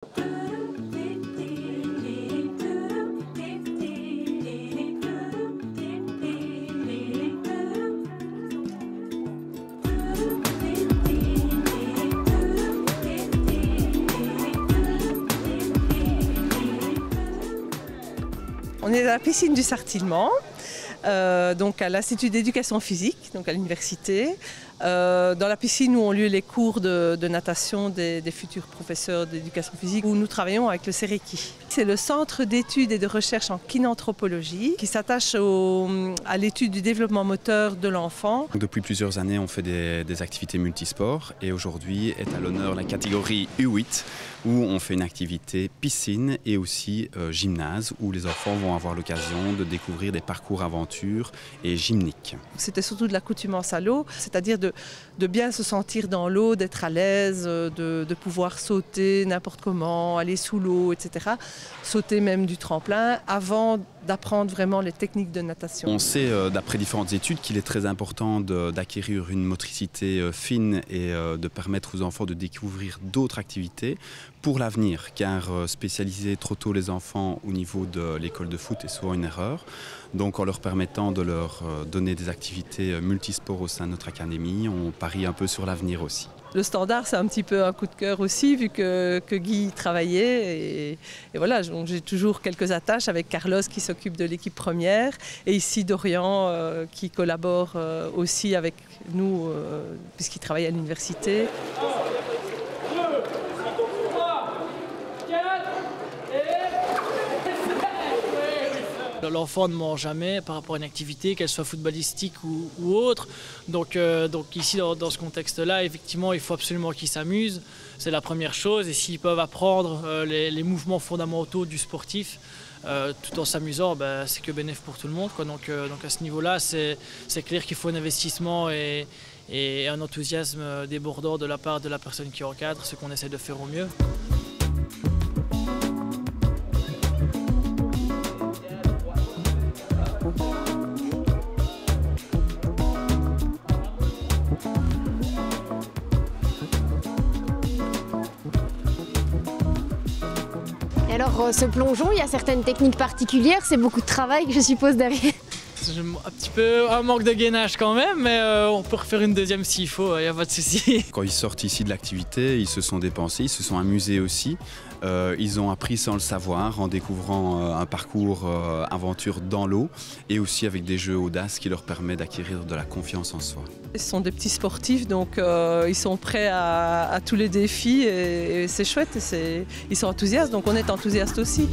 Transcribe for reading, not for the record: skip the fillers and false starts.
On est à la piscine du Sartillement, donc à l'Institut d'éducation physique, donc à l'université. Dans la piscine où ont lieu les cours de natation des futurs professeurs d'éducation physique, où nous travaillons avec le CEREKI. C'est le centre d'études et de recherche en kinanthropologie qui s'attache à l'étude du développement moteur de l'enfant. Depuis plusieurs années, on fait des activités multisports et aujourd'hui est à l'honneur la catégorie U8 où on fait une activité piscine et aussi gymnase où les enfants vont avoir l'occasion de découvrir des parcours aventures et gymniques. C'était surtout de l'accoutumance à l'eau, c'est-à-dire de bien se sentir dans l'eau, d'être à l'aise, de pouvoir sauter n'importe comment, aller sous l'eau, etc. Sauter même du tremplin avant d'apprendre vraiment les techniques de natation. On sait d'après différentes études qu'il est très important d'acquérir une motricité fine et de permettre aux enfants de découvrir d'autres activités pour l'avenir, car spécialiser trop tôt les enfants au niveau de l'école de foot est souvent une erreur. Donc en leur permettant de leur donner des activités multisports au sein de notre académie, on parie un peu sur l'avenir aussi. Le standard, c'est un petit peu un coup de cœur aussi, vu que Guy travaillait. Et voilà, j'ai toujours quelques attaches avec Carlos qui s'occupe de l'équipe première. Et ici, Dorian qui collabore aussi avec nous, puisqu'il travaille à l'université. L'enfant ne ment jamais par rapport à une activité, qu'elle soit footballistique ou autre. Donc ici, dans ce contexte-là, effectivement, il faut absolument qu'ils s'amusent. C'est la première chose. Et s'ils peuvent apprendre les mouvements fondamentaux du sportif, tout en s'amusant, c'est que bénéfique pour tout le monde, quoi. Donc à ce niveau-là, c'est clair qu'il faut un investissement et un enthousiasme débordant de la part de la personne qui encadre, ce qu'on essaie de faire au mieux. Et alors, ce plongeon, il y a certaines techniques particulières, c'est beaucoup de travail, je suppose, derrière. Un petit peu un manque de gainage quand même, mais on peut refaire une deuxième s'il faut, il n'y a pas de souci. Quand ils sortent ici de l'activité, ils se sont dépensés, ils se sont amusés aussi. Ils ont appris sans le savoir en découvrant un parcours aventure dans l'eau et aussi avec des jeux audaces qui leur permettent d'acquérir de la confiance en soi. Ce sont des petits sportifs, donc ils sont prêts à tous les défis et c'est chouette, ils sont enthousiastes, donc on est enthousiastes aussi.